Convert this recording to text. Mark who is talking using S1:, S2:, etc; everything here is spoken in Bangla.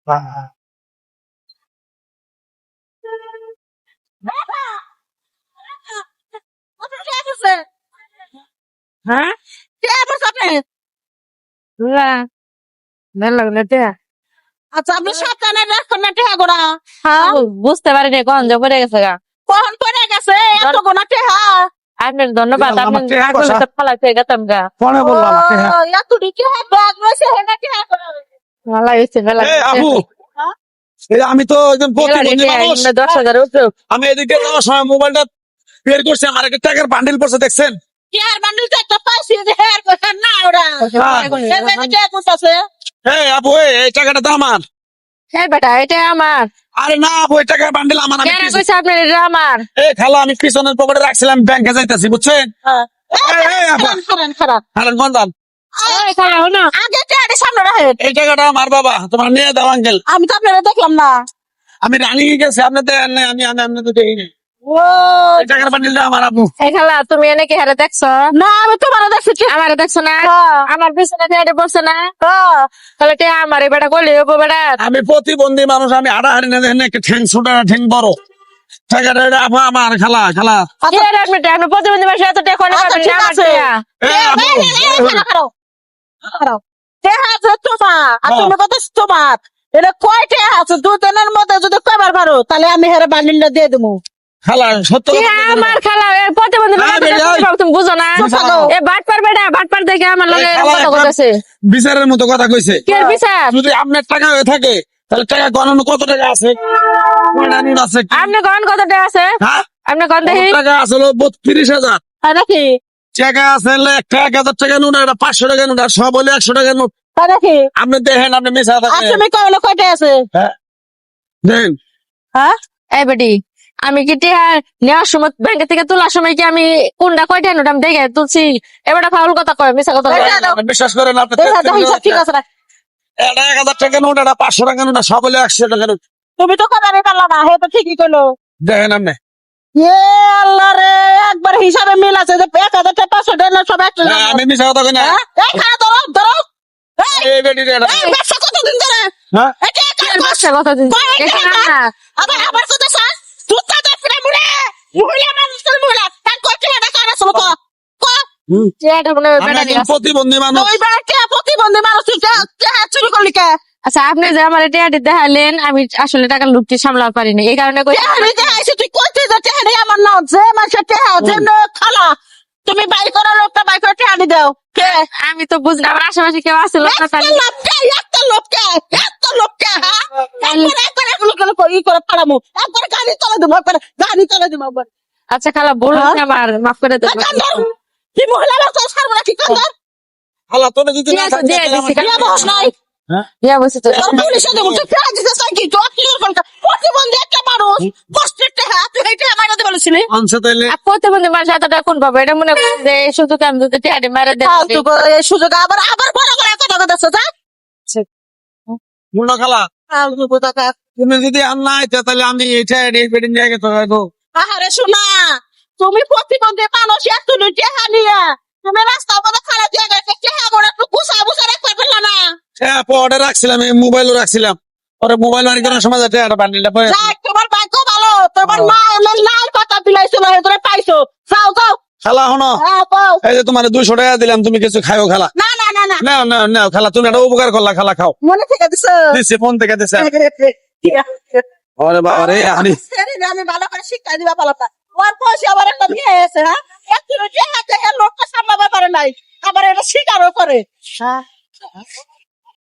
S1: হ্যাঁ
S2: আচ্ছা আপনি সাবধানে রাখবেন না টেহা গোড়া। হ্যাঁ
S1: বুঝতে পারিনি কখন যে পড়ে গেছে গা।
S2: কখন পড়ে গেছে এত গোনা টেহা?
S1: আপনার ধন্যবাদ, আপনি ফালাইতে গেতাম গা।
S3: ফোনে বললাম
S2: এত টেহা ব্যাগ রয়েছে হেনা টেহা গোড়া।
S1: ভালো হয়েছে মেলা।
S3: আপু আমি তো একজন প্রতিবন্ধী মানুষ।
S1: 10,000 উঠলো।
S3: আমি এদিকে যাওয়ার সময় মোবাইলটা বের করছি, আমার একটা টাকার বান্ডিল পড়ছে দেখছেন?
S2: টেহার বান্ডিল তো একটা পাইছি যে হেয়ার করে না ওরা টেহা করতেছে।
S3: হ্যাঁ আপু এই টাকাটা তো আমার।
S1: হ্যাঁ বেটা এটা আমার।
S3: আরে না আপু এই টাকার বান্ডিল আমার। আমি
S1: কেন কইছে আপনার এটা আমার?
S3: খালা আমি পিছনের পকেটে রাখছিলাম, ব্যাংকে যাইতাছি বুঝছেন?
S2: খারাপ
S3: হারান গন্ধান
S2: আগে টেহাটি সামনে রাখেন।
S3: এই টাকাটা আমার বাবা, তোমার নিয়ে দাও আঙ্কেল।
S2: আমি তো আপনারা দেখলাম না।
S3: আমি রানি গেছি, আপনি দেন নাই, আমি আপনি তো দেই নাই।
S2: ও
S3: এই টাকার বান্ডিলটা আমার আপু।
S1: এই খালা তুমি এনে কি হারে দেখছো?
S2: না আমি তোমার দেখছি।
S1: আমারে দেখছো না? আমার পিছনে টেহাটি পড়ছে না?
S2: হ্যাঁ
S1: তাহলে টেহা আমার বেটা কইলে হবো বেটা।
S3: আমি প্রতিবন্ধী মানুষ, আমি হাড়াহাড়ি না দেখেন একটা ঠ্যাং ছোটা ঠ্যাং বড়। টাকাটা এটা আপু আমার। খালা খালা
S1: কি রে আপনি টেহা? আপনি প্রতিবন্ধী মানুষ এত টেহা কোনে পাবেন না? আমার টেহা।
S2: টেহা আছে তোমার আর তুমি কত তোমার এটা কয় টেহা আছে? দুজনের মধ্যে যদি কবার পারো তাহলে আমি হেরে বান্ডিলটা দিয়ে দেবো।
S3: খালা সত্য কথা
S1: টেহা
S3: বলতে
S1: আমার খালা এর প্রতিবন্ধী মানুষ এত টেহা কোনে পাবে তুমি বুঝো না? এ বাটপার বেটা বাটপার দেখে আমার লগে এরকম কথা কইতাছে।
S3: বিচারের মতো কথা কইছে।
S1: কি এর বিচার?
S3: যদি আপনার টাকা হয়ে থাকে তাহলে টাকা গণানো কত টাকা আছে? কয়টা নোট আছে?
S1: আপনি কোন কত টেহা আছে?
S3: হ্যাঁ
S1: আপনি কোন দেখি?
S3: টাকা আসলে 32,000
S2: তাই নাকি?
S3: টাকা আছে 1,000 টাকা নোট, একটা 500 টাকা নোট, আর সব হলে 100 টাকা নোট।
S2: তাই নাকি?
S3: আপনি দেখেন, আপনি মিশা
S2: আর
S3: থাকেন
S2: তুমি কয়লো কয়টা আছে?
S3: দেখেন।
S2: হ্যাঁ
S1: এই বেটি আমি কি টেহা নেওয়ার সময় ব্যাংক থেকে তোলার সময় কি আমি কোনটা কয়টা নোট আমি দেখে তুলছি? এবারে ফাউল কথা কয়, মিছা কথা কয়।
S3: আপনি বিশ্বাস করেন? আপনি
S2: ঠিক আছে না।
S3: এটা 1,000 টাকা নোট, এটা 500 টাকা নোট, সব হলে 100 টাকা নোট।
S2: তুমি তো কবারই পারলা না, হে তো ঠিকই কইলো।
S3: দেখেন আপনি।
S2: এ আল্লাহ রে, একবার হিসাবে মিল আছে যে 1,000 টাকা 500 টাকা না সব একটা।
S3: আমি মিশা কথা কই না।
S2: এই খানা ধরো ধরো।
S3: এই বেটি রে
S2: এই ব্যবসা কতদিন ধরে?
S3: হ্যাঁ
S2: এটা
S1: কি এর ব্যবসা কথা দিন? এখানে না।
S2: আবার কত স্যার তুতা দে ফিরে মুড়ে মহিলা মানুষ তো মহিলা তার কত টাকা কারা সলো তো
S1: টেহাটা মনে হয় বেটা
S3: আমি
S1: দিয়ে আছে।
S3: প্রতিবন্ধী মানুষ।
S2: ওই বাড়িতে প্রতিবন্ধী মানুষ চুরি করলি কে?
S1: আচ্ছা আপনি যে আমার টেহাটি দেখালেন আমি আসলে টাকা লুটটি সামলাতে পারিনি, এই কারণে কই
S2: আমি দেখাইছি তুই কইতে যে টেহারি আমার নাম যে মানুষের টেহা যে খালা তুমি বাই করার লোকটা বাই করে টেহারি দাও কে?
S1: আমি তো বুঝি না, আমার আশেপাশে কেউ আছে লোক না তাহলে
S2: একটা লোককে হ্যাঁ একবার এগুলো করে ই করে পাড়ামু একবার গাড়ি তলে দেবো একবার গাড়ি তলে দেবো একবার।
S1: আচ্ছা খালা বলুন আমার মাফ করে দেন।
S2: কি মহিলা বাচ্চা ছাড়বো না কি কান্দার?
S3: খালা তোরে যদি না থাকে
S1: দিয়ে দিছি
S2: বিয়া বস নাই
S1: ইয়া বসে তো
S2: তোর পুলিশে দেবো তুই ফেরা দিতে চাই কি তুই কি করবি? প্রতিবন্ধী একটা মানুষ কষ্টের টেহা তুই এইটা আমার দিতে বলেছিলি।
S3: অংশ তাইলে
S1: প্রতিবন্ধী মানুষ এতটা কোন পাবো? এটা মনে করেন যে শুধু আমি যদি টেহাটি মেরে দেন
S2: ফালতু করে এই সুযোগ আবার বড় করে কথা কথা যা
S3: মুন্ডা খালা
S2: ফালতু কথা কাজ।
S3: তুমি যদি আর না আইতে তাহলে আমি এটা বেটি নিয়ে গেতে হয়তো।
S2: আহারে শোনা তুমি প্রতিবন্ধী মানুষ এত টেহা নিয়ে তুমি রাস্তা পথে খারাপ দিয়ে গেছে টেহা করে একটু গুছা গুছা রাখতে পারলা না।
S3: হ্যাঁ পরে রাখছিলাম, এই মোবাইলও রাখছিলাম, পরে মোবাইল বাড়ি করার সময় যাতে একটা বান্ডিলটা পরে
S2: যাক তোমার ভাগ্য ভালো তোমার মা এমন লাল পাতা বিলাইছিল এতরে পাইছো। যাও যাও
S3: খালা হনো।
S2: হ্যাঁ পাও।
S3: এই যে তোমার 200 টাকা দিলাম, তুমি কিছু খাও খালা।
S2: না না না না
S3: নাও নাও নাও খালা, তুমি একটা উপকার করলা, খালা খাও।
S2: মনে থেকে দিছো।
S3: দিছি ফোন থেকে দিছে।
S2: ঠিক আছে।
S3: আরে বাবা রে আরে
S2: আমি ভালো করে শিক্ষা দিবা পারলাম না। ওর পয়সা আবার একটা দিয়ে এসে হ্যাঁ একটু টেহা লোকটা সামলাতে পারে নাই আবার এটা স্বীকারও করে। হ্যাঁ